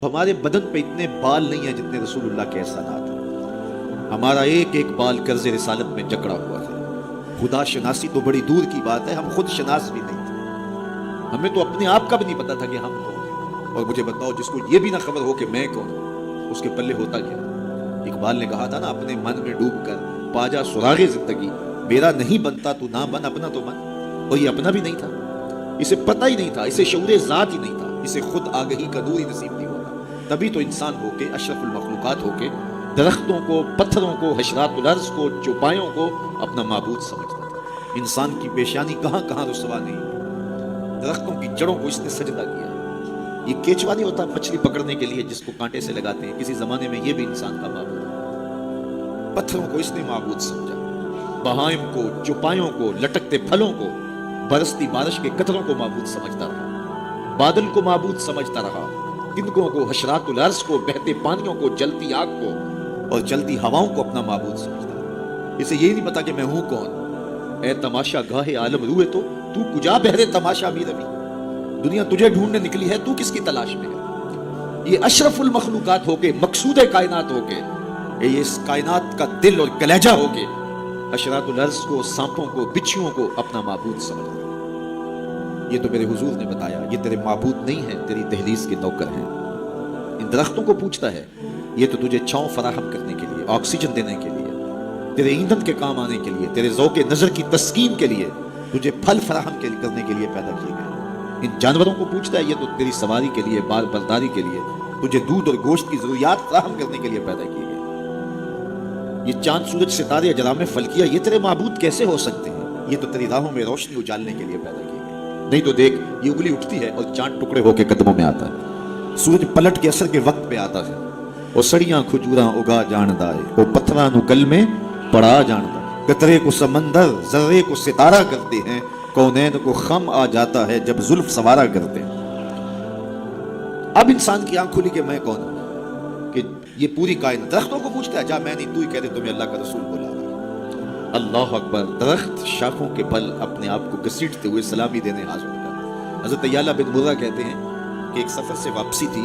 ہمارے بدن پہ اتنے بال نہیں ہیں جتنے رسول اللہ کے احسانات ہیں۔ ہمارا ایک ایک بال قرض رسالت میں جکڑا ہوا ہے۔ خدا شناسی تو بڑی دور کی بات ہے، ہم خود شناس بھی نہیں تھے۔ ہمیں تو اپنے آپ کا بھی نہیں پتا تھا کہ ہم کون ہیں۔ اور مجھے بتاؤ، جس کو یہ بھی نہ خبر ہو کہ میں کون ہوں، اس کے پلے ہوتا کیا؟ اقبال نے کہا تھا نا، اپنے من میں ڈوب کر پا جا سراغ زندگی، میرا نہیں بنتا تو نہ بن، اپنا تو بن۔ اور یہ اپنا بھی نہیں تھا، اسے پتہ ہی نہیں تھا، اسے شعور ذات ہی نہیں تھا، اسے خود آگہی کا نور ہی نصیب نہیں ہوا۔ تبھی تو انسان ہو کے، اشرف المخلوقات ہو کے، درختوں کو، پتھروں کو، حشرات الارض کو، چوپایوں کو اپنا معبود سمجھتا تھا۔ انسان کی پیشانی کہاں کہاں رسوا نہیں ہوئی، درختوں کی جڑوں کو اس نے سجدہ کیا۔ یہ کیچوا نہیں ہوتا مچھلی پکڑنے کے لیے جس کو کانٹے سے لگاتے ہیں، کسی زمانے میں یہ بھی انسان کا معبود ہے۔ پتھروں کو اس نے معبود سمجھا، بہائم کو، چوپایوں کو، لٹکتے پھلوں کو، برستی بارش کے قطروں کو معبود سمجھتا رہا، بادل کو معبود سمجھتا رہا، تنکوں کو، حشرات الارض کو، بہتے پانیوں کو، جلتی آگ کو اور چلتی ہواؤں کو اپنا معبود سمجھتا رہا۔ اسے یہی نہیں پتا کہ میں ہوں کون۔ اے تماشا گاہ عالم روئے تو کجا بہرے تماشا بھی روی، دنیا تجھے ڈھونڈنے نکلی ہے، تو کس کی تلاش میں ہے؟ یہ اشرف المخلوقات ہو کے، مقصود کائنات ہو کے، یہ اس کائنات کا دل اور کلیجہ ہو کے حشرات الارض کو، سانپوں کو، بچھوؤں کو اپنا معبود سمجھتا ہے۔ یہ تو میرے حضور نے بتایا، یہ تیرے معبود نہیں ہیں، تیری دہلیز کے نوکر ہیں۔ ان درختوں کو پوچھتا ہے، یہ تو تجھے چھاؤں فراہم کرنے کے لیے، آکسیجن دینے کے لیے، تیرے ایندھن کے کام آنے کے لیے، تیرے ذوق نظر کی تسکین کے لیے، تجھے پھل فراہم کرنے کے لیے پیدا کیے گئے۔ ان جانوروں کو پوچھتا ہے، یہ تو تیری سواری کے لیے، بار برداری کے لیے، تجھے دودھ اور گوشت کی ضروریات فراہم کرنے کے لیے پیدا کیے گئے۔ یہ چاند، سورج، ستارے، اجرام فلکیہ، یہ تیرے معبود کیسے ہو سکتے ہیں؟ یہ تو تیری راہوں میں روشنی اجالنے کے لیے پیدا کیے گئے۔ نہیں تو دیکھ، یہ انگلی اٹھتی ہے اور چاند ٹکڑے ہو کے قدموں میں آتا ہے، سورج پلٹ کے اثر کے وقت پہ آتا ہے، اور سڑیاں کھجوراں اگا جاندہ ہے، وہ پتھراں نو گل میں پڑا جاندہ ہے، قطرے کو سمندر، ذرے کو ستارہ کرتے ہیں، کونین کو خم آ جاتا ہے جب زلف سوارا کرتے ہیں۔ اب انسان کی آنکھ کھلی کہ میں کون ہوں، کہ یہ پوری کائنات۔ درختوں کو پوچھتا ہے، جا میں نہیں، تو ہی کہہ دے تمہیں اللہ کا رسول بلا رہا۔ اللہ اکبر! درخت شاخوں کے بل اپنے آپ کو گھسیٹتے ہوئے سلامی دینے حاضر ہوا۔ حضرت یعلا بن مرہ کہتے ہیں کہ ایک سفر سے واپسی تھی،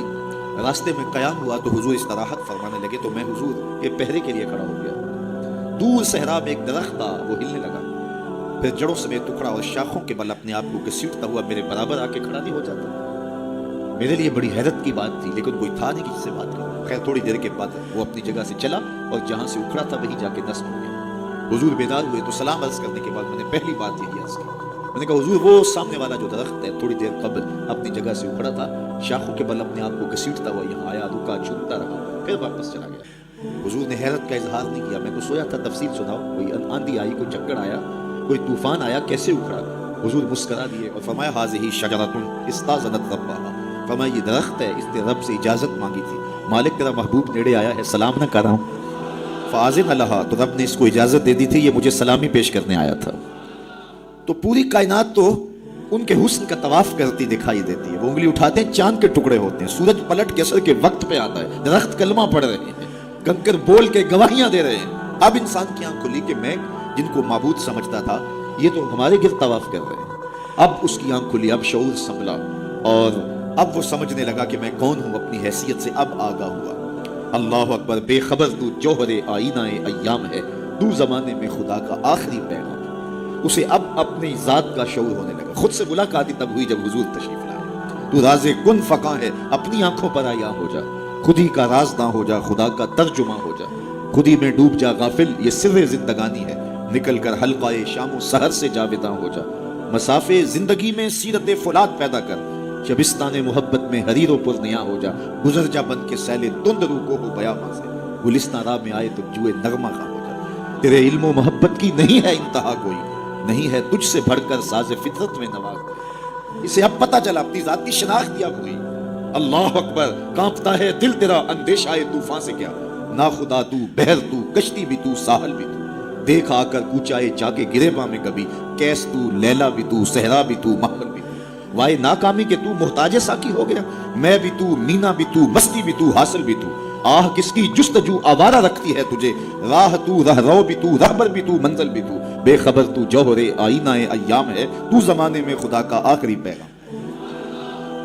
راستے میں قیام ہوا تو حضور استراحت فرمانے لگے، تو میں حضور کے پہرے کے لیے کھڑا ہو گیا۔ دور صحرا میں ایک درخت تھا، وہ ہلنے لگا، پھر جڑوں سمیت ٹکڑا اور شاخوں کے بل اپنے آپ کو گھسیٹتا ہوا میرے برابر آ کے کھڑا نہیں ہو جاتا۔ میرے لیے بڑی حیرت کی بات تھی، لیکن کوئی تھا نہیں کسی سے بات کروں۔ خیر تھوڑی دیر کے بعد وہ اپنی جگہ سے چلا اور جہاں سے اکھڑا تھا وہیں جا کے نصب ہو گیا۔ حضور بیدار ہوئے تو سلام عرض کرنے کے بعد میں نے پہلی بات یہی عرض کی، میں نے کہا حضور وہ سامنے والا جو درخت ہے تھوڑی دیر قبل اپنی جگہ سے اکھڑا تھا، شاخوں کے بل اپنے آپ کو گھسیٹتا ہوا یہاں آیا، رکا، جھومتا رہا، پھر واپس چلا گیا۔ حضور نے حیرت کا اظہار نہیں کیا۔ میں کو سویا تھا، تفصیل سناؤ، کوئی آندھی آئی، کوئی چکر آیا، کوئی طوفان آیا، کیسے اکھڑا؟ حضور مسکرا دیے اور فرمایا ھذہ شجرۃ استاذنت ربھا، فرمایا یہ درخت ہے، اس نے رب سے اجازت مانگی تھی، مالک تیرا محبوب نیڑے آیا ہے، سلام نہ کر رہا ہوں، فاذن لہا، تو رب نے اس کو اجازت دے دی تھی، یہ مجھے سلامی پیش کرنے آیا تھا۔ تو پوری کائنات تو ان کے حسن کا طواف کرتی دکھائی دیتی ہے۔ وہ انگلی اٹھاتے ہیں، چاند کے ٹکڑے ہوتے ہیں، سورج پلٹ کے اثر کے وقت پہ آتا ہے، درخت کلمہ پڑھ رہے ہیں، کنکر بول کے گواہیاں دے رہے ہیں۔ اب انسان کی آنکھ کھلی کہ میں جن کو معبود سمجھتا تھا یہ تو ہمارے گرد طواف کر رہے ہیں۔ اب اس کی آنکھ کھلی، اب شعور سنبھلا، اور اب وہ سمجھنے لگا کہ میں کون ہوں، اپنی حیثیت سے اب آگاہ ہوا۔ اللہ اکبر! بے خبر تو جوہر آئینہ ایام ہے، تو زمانے میں خدا کا آخری پیغام۔ اسے اب اپنی ذات کا شعور ہونے لگا۔ خود سے ملاقات تب ہوئی جب حضور تشریف لائے۔ تو راز کن فقاں ہے، اپنی آنکھوں پر آیا ہو جا، خود ہی کا رازداں ہو جا، خدا کا ترجمہ ہو جا، خود ہی میں ڈوب جا غافل، یہ سر زندگانی ہے، نکل کر حلقہ شام و سحر سے جاویداں ہو جا، مسافے زندگی میں سیرت فولاد پیدا کر، شبستان محبت میں حریر و پر نیا ہو جا، گزر جا بن کے سیلے تند رو کو ہو بیاباں سے، گلستان راہ میں آئے تو جوئے نغمہ خواہ ہو جا۔ تیرے علم و محبت کی نہیں ہے انتہا کوئی، نہیں ہے تجھ سے بڑھ کر ساز فطرت میں نوا کوئی۔ اسے اب پتہ چلا، اپنی ذاتی شناخت کیا ہوئی۔ اللہ اکبر! کانپتا ہے دل تیرا اندیشہ طوفان سے کیا، نا خدا تو، بحر تو، کشتی بھی تو، ساحل بھی تو، دیکھ آ کر کوچائے جا کے گریباں میں کبھی، کیس تو، لیلا بھی تو، صحرا بھی تو، محمل بھی تو، وائے ناکامی کے تو محتاج ساکی ہو گیا، میں بھی تو، مینا بھی تو، مستی بھی تو، حاصل بھی تو، آہ کس کی جستجو آوارہ رکھتی ہے تجھے، راہ تو، رہ رو بھی تو، رہبر بھی تو، منزل بھی تو، بے خبر تو جوہر آئینہ ایام ہے، تو زمانے میں خدا کا آخری پیغام۔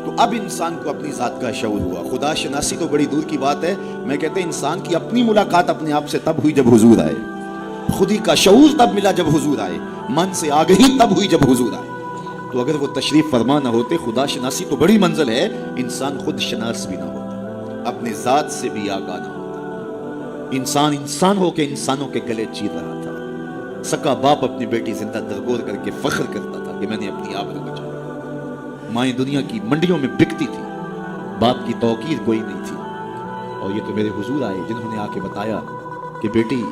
تو اب انسان کو اپنی ذات کا شعور ہوا. خدا شناسی تو بڑی دور کی بات ہے، میں کہتے ہیں انسان کی اپنی ملاقات اپنے آپ سے تب ہوئی جب حضور آئے. خودی کا شعور تب ملا جب حضور آئے، من سے آگہی تب ہوئی جب حضور آئے. تو اگر وہ تشریف فرما نہ ہوتے، خدا شناسی تو بڑی منزل ہے، انسان خود شناس بھی نہ ہوتا، اپنے ذات سے بھی آگاہ نہ ہوتا. انسان ہو کے انسانوں کے گلے چیر رہا تھا. سکا باپ اپنی بیٹی زندہ درگور کر کے فخر کرتا تھا کہ میں نے اپنی آبرو بچائی. مائیں دنیا کی منڈیوں میں بکتی تھی، باپ کی توقیر کوئی نہیں تھی. اور یہ تو میرے حضور آئے جنہوں نے آ کے بتایا کہ بیٹی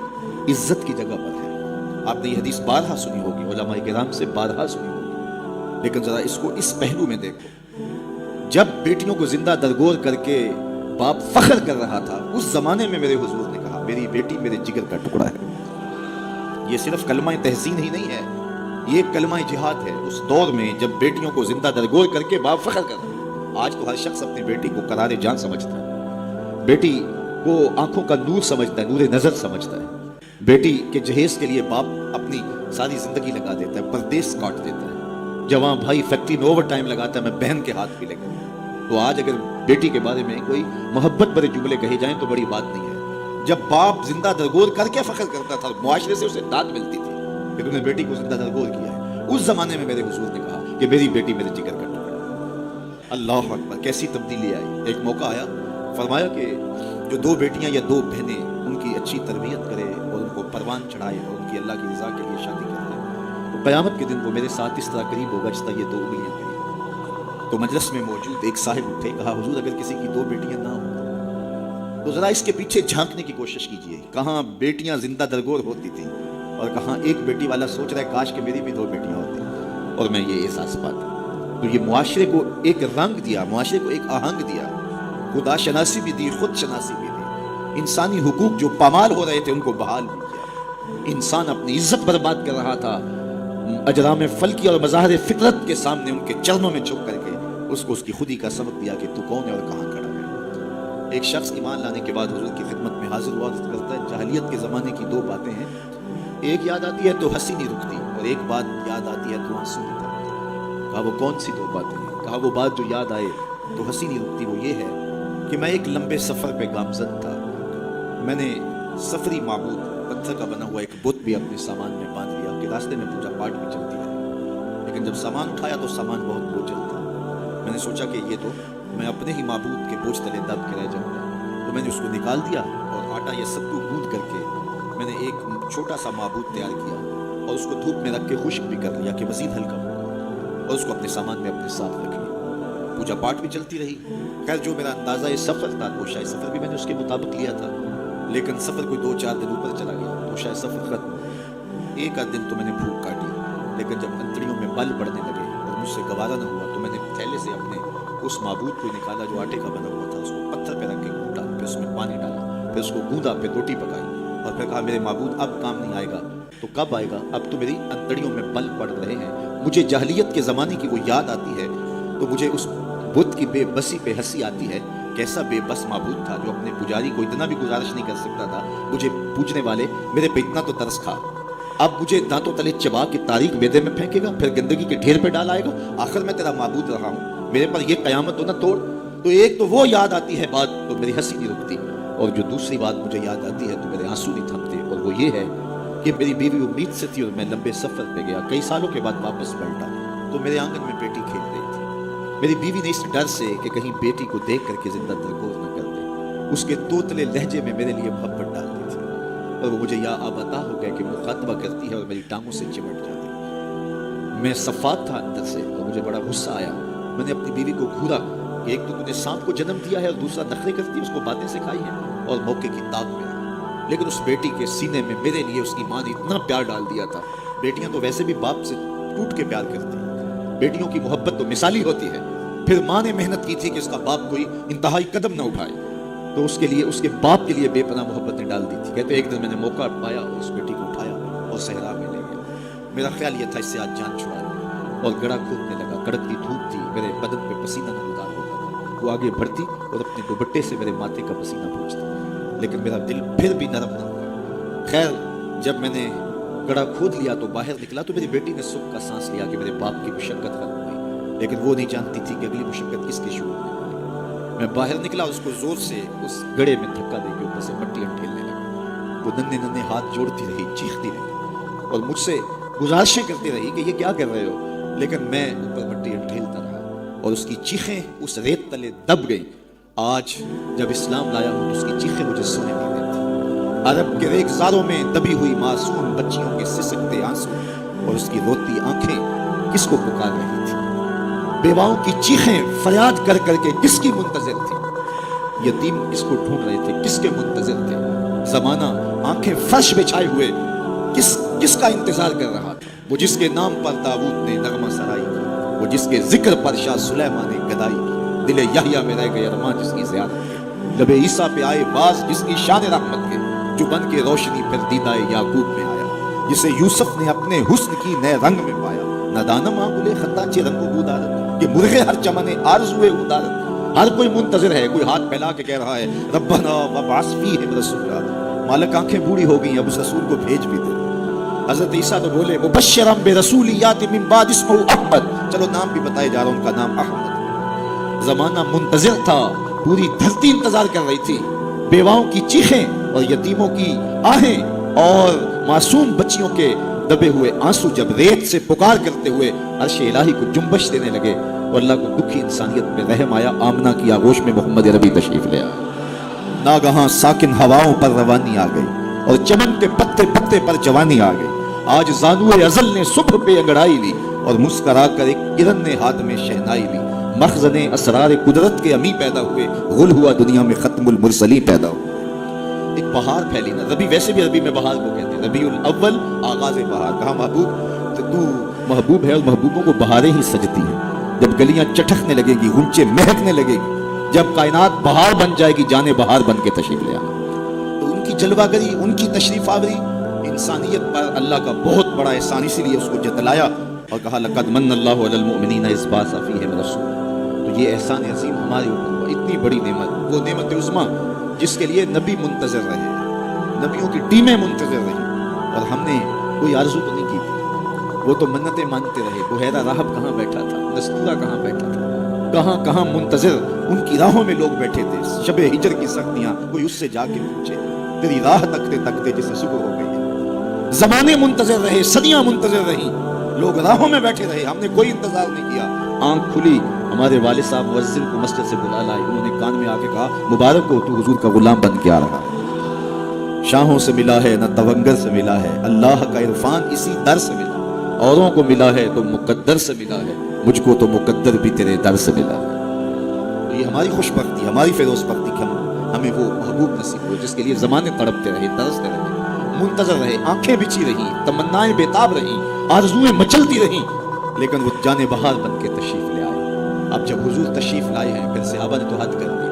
عزت کی جگہ پر ہے. آپ نے یہ حدیث بارہا سنی ہوگی، علماء کرام سے بارہا سنی ہوگی، لیکن ذرا اس کو اس پہلو میں دیکھو. جب بیٹیوں کو زندہ درگور کر کے باپ فخر کر رہا تھا، اس زمانے میں میرے حضور نے کہا میری بیٹی میرے جگر کا ٹکڑا ہے. یہ صرف کلمہ تحسین ہی نہیں ہے، یہ کلمہ جہاد ہے. اس دور میں جب بیٹیوں کو زندہ درگور کر کے باپ فخر کر رہا. آج تو ہر شخص اپنی بیٹی کو قرار جان سمجھتا ہے، بیٹی کو آنکھوں کا نور سمجھتا ہے، نور نظر سمجھتا ہے. بیٹی کے جہیز کے لیے باپ اپنی ساری زندگی لگا دیتا ہے، پردیس کاٹ دیتا ہے. جوان بھائی فیکٹری میں اوور ٹائم لگاتا ہے، میں بہن کے ہاتھ بھی لگا. تو آج اگر بیٹی کے بارے میں کوئی محبت بھرے جملے کہے جائیں تو بڑی بات نہیں ہے. جب باپ زندہ درگور کر کے فخر کرتا تھا، معاشرے سے اسے داد ملتی تھی کہ تم نے بیٹی کو زندہ درگور کیا ہے. اس زمانے میں میرے حضور نے کہا کہ میری بیٹی میرے جگر کا ٹکڑا. اللہ اکبر، کیسی تبدیلی آئی. ایک موقع آیا، فرمایا کہ جو دو بیٹیاں یا دو بہنیں ان کی اچھی تربیت کرے اور ان کو پروان چڑھائے اور ان کی اللہ کی رضا کے لیے شادی کرے، تو قیامت کے دن وہ میرے ساتھ اس طرح قریب ہوگا جس طرح یہ دو انگلیاں قریب. تو مجلس میں موجود ایک صاحب اٹھے، کہا حضور اگر کسی کی دو بیٹیاں نہ ہوں تو ذرا اس کے پیچھے جھانکنے کی کوشش کیجئے. کہاں بیٹیاں زندہ درگور ہوتی تھیں اور کہاں ایک بیٹی والا سوچ رہا ہے کاش کہ میری بھی دو بیٹیاں ہوتی اور میں یہ احساس پاتا. تو یہ معاشرے کو ایک رنگ دیا، معاشرے کو ایک آہنگ دیا. خدا شناسی بھی دی، خود شناسی بھی دی. انسانی حقوق جو پامال ہو رہے تھے ان کو بحال بھی کیا. انسان اپنی عزت برباد کر رہا تھا، اجرام فلکی اور مظاہر فطرت کے سامنے ان کے چرنوں میں جھک کر کے اس کو اس کی خودی کا سبق دیا کہ تو کون ہے اور کہاں کھڑا ہے. ایک شخص ایمان لانے کے بعد حضور کی خدمت میں حاضر ہوا، عرض کرتا ہے جاہلیت کے زمانے کی دو باتیں ہیں، ایک یاد آتی ہے تو ہنسی نہیں رکتی اور ایک بات یاد آتی ہے تو آنسو نہیں تھمتے. کہا وہ کون سی دو باتیں ہیں؟ کہا وہ بات جو یاد آئے تو ہنسی نہیں رکتی وہ یہ ہے کہ میں ایک لمبے سفر پہ گامزن تھا. میں نے سفری معبود پتھر کا بنا ہوا ایک بت بھی اپنے سامان میں باندھ لیا کہ راستے میں پوجا پاٹ بھی چلتی رہے. لیکن جب سامان اٹھایا تو سامان بہت بوجھل تھا. میں نے سوچا کہ یہ تو میں اپنے ہی معبود کے بوجھ تلے دب کے رہ جاؤں گا. تو میں نے اس کو نکال دیا اور آٹا یا ستو گوندھ کر کے میں نے ایک چھوٹا سا معبود تیار کیا اور اس کو دھوپ میں رکھ کے خشک بھی کر لیا کہ مزید ہلکا ہوگا اور اس کو اپنے سامان میں اپنے ساتھ رکھ لیا. پوجا پاٹ بھی چلتی رہی. خیر جو میرا اندازہ سفر تھا تو شاید سفر بھی میں نے اس کے مطابق لیا تھا، لیکن سفر کوئی 2-4 دن اوپر چلا گیا تو شاید سفر ختم ہو گیا. ایک آدھ دن تو میں نے بھوک کاٹی، لیکن جب انتڑیوں میں بل پڑنے لگے اور مجھ سے گوارا نہ ہوا تو میں نے تھیلے سے اپنے اس معبود کو نکالا جو آٹے کا بنا ہوا تھا، اس کو پتھر پہ رکھ کے گھونٹا، پھر اس میں پانی ڈالا، پھر اس کو گوندا، پھر روٹی پکائی اور پھر کہا میرے معبود اب کام نہیں آئے گا تو کب آئے گا؟ اب تو میری انتڑیوں میں بل پڑ رہے ہیں. مجھے جاہلیت کے زمانے کی وہ یاد آتی ہے تو مجھے اس بت کی بے بسی پہ ہنسی آتی ہے. کیسا بے بس معبود تھا جو اپنے پجاری کو اتنا بھی گزارش نہیں کر سکتا تھا مجھے پوچھنے والے میرے پہ اتنا تو ترس کھا، اب مجھے دانتوں تلے چبا کے تاریخ میدے میں پھینکے گا، پھر گندگی کے ڈھیر پہ ڈال آئے گا. آخر میں تیرا معبود رہا ہوں، میرے پر یہ قیامت تو نہ توڑ. تو ایک تو وہ یاد آتی ہے بات تو میری ہنسی نہیں رکتی، اور جو دوسری بات مجھے یاد آتی ہے تو میرے آنسو نہیں تھمتے، اور وہ یہ ہے کہ میری بیوی امید سے تھی اور میں لمبے سفر پہ گیا. کئی سالوں کے بعد واپس پلٹا تو میرے آنگن میں بیٹی کھیل رہی تھی. میری بیوی نے اس ڈر سے کہ کہیں بیٹی کو دیکھ کر کے زندہ درگور نہ کر دے اس کے توتلے لہجے میں میرے لیے محبت ڈال دی تھی، اور وہ مجھے یا آبتا ہو گیا کہ مخاطبہ کرتی ہے اور میری ٹانگوں سے چمٹ جاتی. میں صفات تھا اندر سے اور مجھے بڑا غصہ آیا. میں نے اپنی بیوی کو گھورا کہ ایک تو نے سانپ کو جنم دیا ہے اور دوسرا نخرے کرتی ہے، اس کو باتیں سکھائی ہیں اور موقع کی تاب میں آئی. لیکن اس بیٹی کے سینے میں میرے لیے اس کی ماں نے اتنا پیار ڈال دیا تھا. بیٹیاں تو ویسے بھی باپ سے ٹوٹ کے پیار کرتی ہیں، بیٹیوں کی محبت تو مثالی ہوتی ہے. پھر ماں نے محنت کی تھی کہ اس کا باپ کوئی انتہائی قدم نہ اٹھائے، تو اس کے لیے اس کے باپ کے لیے بے پناہ محبت نے ڈال دی تھی. کہتے ایک دن میں نے موقع پایا اور اس بیٹی کو اٹھایا اور صحرا میں لے گیا. میرا خیال یہ تھا اس سے آج جان چھڑا لوں، اور گڑا کھودنے لگا. کڑکتی دھوپ تھی، میرے بدن پہ پسینہ نمودار ہوتا تھا. وہ آگے بڑھتی اور اپنے دوپٹے سے میرے ماتھے کا پسینہ پوچھتی، لیکن میرا دل پھر بھی نرم نہ ہوا. خیر جب میں نے گڑا کھود لیا تو باہر نکلا تو میری بیٹی نے سکھ کا سانس لیا کہ میرے باپ کی مشقت ختم ہوئی. لیکن وہ نہیں جانتی تھی کہ اگلی مشقت کس کے شروع میں. میں باہر نکلا, اس کو زور سے اس گڑے میں دھکا دے کے اوپر سے مٹی انٹھیلنے لگا. وہ ننھے ننھے ہاتھ جوڑتی رہی, چیختی رہی اور مجھ سے گزارشیں کرتی رہی کہ یہ کیا کر رہے ہو, لیکن میں اوپر مٹی انٹھیلتا رہا اور اس کی چیخیں اس ریت تلے دب گئیں. آج جب اسلام لایا ہوں تو اس کی چیخیں مجھے سننے نہیں دیتی. عرب کے ریگزاروں میں دبی ہوئی معصوم بچیوں کے سسکتے آنسو اور اس کی روتی آنکھیں کس کو پکار رہی تھی. بیواؤں کی چیخیں فریاد کر کر کے کس کی منتظر تھی. یتیم کس کو ڈھونڈ رہے تھے, کس کے منتظر تھے. زمانہ آنکھیں فرش بچھائے ہوئے کس کا انتظار کر رہا تھا. وہ جس کے نام پر داؤد نے نغمہ سرائی کی, وہ جس کے ذکر پر شاہ سلیمان نے گدائی کی. دل یحییٰ میں رہ گئے ارمان جس کی زیادت کے, لب عیسیٰ پہ آئے باز جس کی شان رحمت کے, جو بن کے روشنی پھر دیدہ یعقوب میں آیا, جسے یوسف نے اپنے حسن کی نئے رنگ میں پایا. ندانم آنگلے خطاچے رنگ و بودارت کہ مرغے ہر چمنے آرزوئے ادارت. ہر کوئی منتظر ہے, کوئی ہاتھ پھیلا کے کہہ رہا ہے ربنا وابعث فیہم رسولا. مالک آنکھیں بوڑھی ہو گئی, اب اس رسول کو بھیج بھی دے. حضرت عیسیٰ تو بولے مبشرا برسول یاتی من بعد اسمہ احمد, چلو نام بھی بتائے جا رہا ہوں, ان کا نام احمد. زمانہ منتظر تھا, پوری دھرتی انتظار کر رہی تھی. بیواؤں کی چیخیں اور یتیموں کی آہیں اور معصوم بچیوں کے دبے ہوئے آنسو جب ریت سے پکار کرتے ہوئے عرش الہی کو جنبش دینے لگے اور اللہ کو دکھی انسانیت میں رحم آیا. آمنہ کی آغوش میں محمد عربی تشریف لے آئے. ناگہاں ساکن ہواؤں پر روانی آ گئی اور چمن کے پتے پتے پر جوانی آ گئی. آج زانوئے ازل نے صبح پہ انگڑائی لی اور مسکرا کر ایک کرن نے ہاتھ میں شہنائی لی. مخزن اسرار قدرت کے امی پیدا ہوئے, غل ہوا دنیا میں ختم المرسلی پیدا ہوئے. ایک بہار پھیلی نا, ربی ویسے بھی عربی میں بہار کو کہتے ہیں, ربیع الاول آغاز بہار. کہا محبوب تو محبوب ہے اور محبوبوں کو بہاریں ہی سجتی ہیں. جب گلیاں چٹکنے لگے گی, غنچے مہکنے لگے گی, جب کائنات بہار بن جائے گی, جانے بہار بن کے تشریف لے آنا. تو ان کی جلوہ گری, ان کی تشریف آوری انسانیت پر اللہ کا بہت بڑا احسان, اسی لیے اس کو جتلایا اور کہا لقد من اللہ علی المؤمنین اذ بعث فیہم رسولا. تو یہ احسان عظیم ہمارے اوپر ہوا, اتنی بڑی نعمت, وہ نعمت عظمیٰ جس کے لیے نبی منتظر رہے, نبیوں کی ٹیمیں منتظر رہی, اور ہم نے کوئی آرزو تو نہیں کی تھی. وہ تو منتیں مانگتے رہے. بحیرہ راہب کہاں بیٹھا تھا, نستورہ کہاں بیٹھا تھا, کہاں کہاں منتظر ان کی راہوں میں لوگ بیٹھے تھے. شب ہجر کی سختیاں کوئی اس سے جا کے پوچھے, تیری راہ تکتے تکتے جسے صبح ہو گئی. زمانے منتظر رہے, صدیاں منتظر رہی, لوگ راہوں میں بیٹھے رہے, ہم نے کوئی انتظار نہیں کیا. آنکھ کھلی, ہمارے والد صاحب مؤذن کو مسجد سے بلا لائے. انہوں نے کان میں آ کے کہا مبارک ہو, تو حضور کا غلام بن کے آ رہا ہے. شاہوں سے ملا ہے نہ تونگر سے ملا ہے, اللہ کا عرفان اسی در سے ملا. اوروں کو ملا ہے تو مقدر سے ملا ہے, مجھ کو تو مقدر بھی تیرے در سے ملا ہے. یہ ہماری خوش بختی, ہماری فیروز بختی کہ ہمیں وہ محبوب نصیب ہوئے جس کے لیے زمانے تڑپتے رہے, ترستے رہے, منتظر رہے, آنکھیں بچھی رہی, تمنائیں بیتاب رہی, آرزویں مچلتی رہی, لیکن وہ جانے بہار بن کے تشریف لے آئے. اب جب حضور تشریف لائے ہیں, پھر صحابہ نے تو حد کر دی,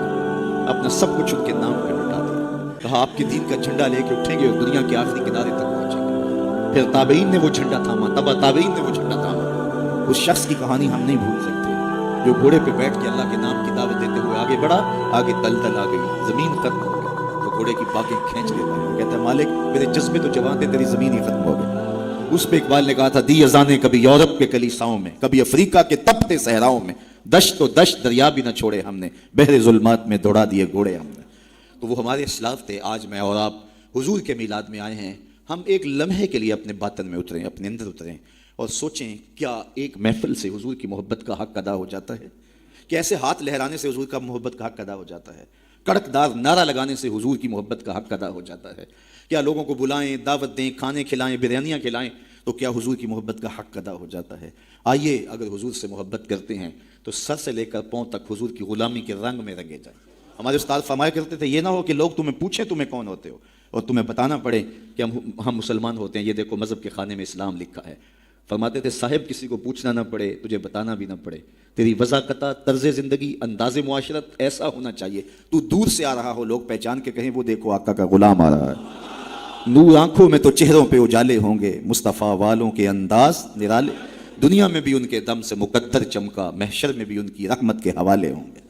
اپنا سب کچھ ان کے نام پہ لٹا دیا. کہا آپ کے دین کا جھنڈا لے کے اٹھیں گے اور دنیا کے آخری کنارے تک پہنچیں گے. پھر تابعین نے وہ جھنڈا تھاما, تبا تابعین نے وہ جھنڈا تھاما. اس شخص کی کہانی ہم نہیں بھول سکتے جو گھوڑے پہ بیٹھ کے اللہ کے نام کی دعوت دیتے ہوئے آگے بڑھا, آگے دلدل آ گئی, زمین ختم ہو گئی. وہ گھوڑے کی باگیں کھینچ لیتا ہے, کہتا ہے مالک میرے جذبے تو جوان تھے, تیری زمین ہی ختم ہو گئی. اس پہ اقبال نے کہا تھا دی اذانیں کبھی یورپ کے کلیساؤں میں, کبھی افریقہ کے تپتے صحراؤں میں, دشت و دشت دریا بھی نہ چھوڑے ہم نے, بحر ظلمات میں دوڑا دیے گھوڑے ہم نے. تو وہ ہمارے اسلاف تھے. آج میں اور آپ حضور کے میلاد میں آئے ہیں. ہم ایک لمحے کے لیے اپنے باطن میں اتریں, اپنے اندر اتریں اور سوچیں کیا ایک محفل سے حضور کی محبت کا حق ادا ہو جاتا ہے؟ کہ ایسے ہاتھ لہرانے سے حضور کا محبت کا حق ادا ہو جاتا ہے؟ کڑکدار نعرہ لگانے سے حضور کی محبت کا حق ادا ہو جاتا ہے؟ کیا لوگوں کو بلائیں, دعوت دیں, کھانے کھلائیں, بریانیاں کھلائیں تو کیا حضور کی محبت کا حق ادا ہو جاتا ہے؟ آئیے اگر حضور سے محبت کرتے ہیں تو سر سے لے کر پاؤں تک حضور کی غلامی کے رنگ میں رنگے جائیں. ہمارے استاد فرمایا کرتے تھے یہ نہ ہو کہ لوگ تمہیں پوچھیں تمہیں کون ہوتے ہو اور تمہیں بتانا پڑے کہ ہم مسلمان ہوتے ہیں, یہ دیکھو مذہب کے خانے میں اسلام لکھا ہے. فرماتے تھے صاحب کسی کو پوچھنا نہ پڑے, تجھے بتانا بھی نہ پڑے, تیری وضاقتہ, طرز زندگی, انداز معاشرت ایسا ہونا چاہیے تو دور سے آ رہا ہو, لوگ پہچان کے کہیں وہ دیکھو آقا کا غلام آ رہا ہے. نور آنکھوں میں تو چہروں پہ اجالے ہوں گے, مصطفیٰ والوں کے انداز نرالے, دنیا میں بھی ان کے دم سے مقدر چمکا, محشر میں بھی ان کی رحمت کے حوالے ہوں گے.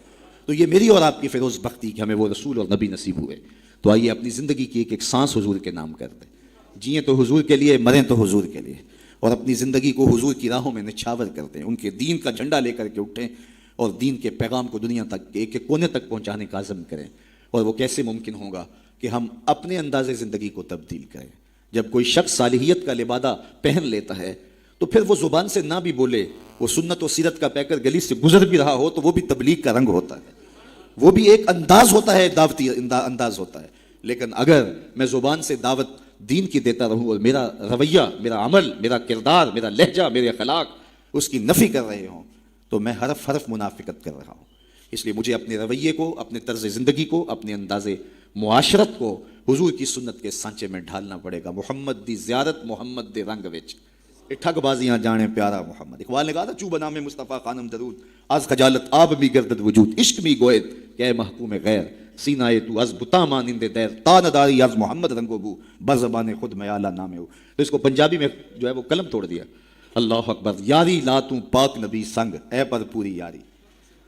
تو یہ میری اور آپ کی فیروز بختی کہ ہمیں وہ رسول اور نبی نصیب ہوئے. تو آئیے اپنی زندگی کی ایک ایک سانس حضور کے نام کر دیں, جئیں تو حضور کے لیے, مریں تو حضور کے لیے. اور اپنی زندگی کو حضور کی راہوں میں نچھاور کر دیں، ان کے دین کا جھنڈا لے کر کے اٹھیں اور دین کے پیغام کو دنیا تک ایک ایک کونے تک پہنچانے کا عزم کریں۔ اور وہ کیسے ممکن ہوگا کہ ہم اپنے انداز زندگی کو تبدیل کریں۔ جب کوئی شخص صالحیت کا لبادہ پہن لیتا ہے تو پھر وہ زبان سے نہ بھی بولے، وہ سنت و سیرت کا پہ کر گلی سے گزر بھی رہا ہو تو وہ بھی تبلیغ کا رنگ ہوتا ہے، وہ بھی ایک انداز ہوتا ہے، دعوتی انداز ہوتا ہے۔ لیکن اگر میں زبان سے دعوت دین کی دیتا رہوں اور میرا رویہ، میرا عمل، میرا کردار، میرا لہجہ، میرے اخلاق اس کی نفی کر رہے ہوں تو میں حرف حرف منافقت کر رہا ہوں۔ اس لیے مجھے اپنے رویے کو، اپنے طرز زندگی کو، اپنے انداز معاشرت کو حضور کی سنت کے سانچے میں ڈھالنا پڑے گا۔ محمد دی زیارت محمد دے رنگ وچ ٹھگ بازیاں جانے پیارا محمد۔ اقبال نے کہا تھا چوب نام مصطفیٰ خانم درود از خجالت آب می گردد وجود، عشق می گوید کہ اے محکوم غیر سینہ تو از بتا مانند دیر تا نداری از محمد رنگو بو بزبان خود میں اعلیٰ نام ہو۔ تو اس کو پنجابی میں جو ہے وہ قلم توڑ دیا، اللہ اکبر، یاری لا تو پاک نبی سنگ اے پر پوری یاری۔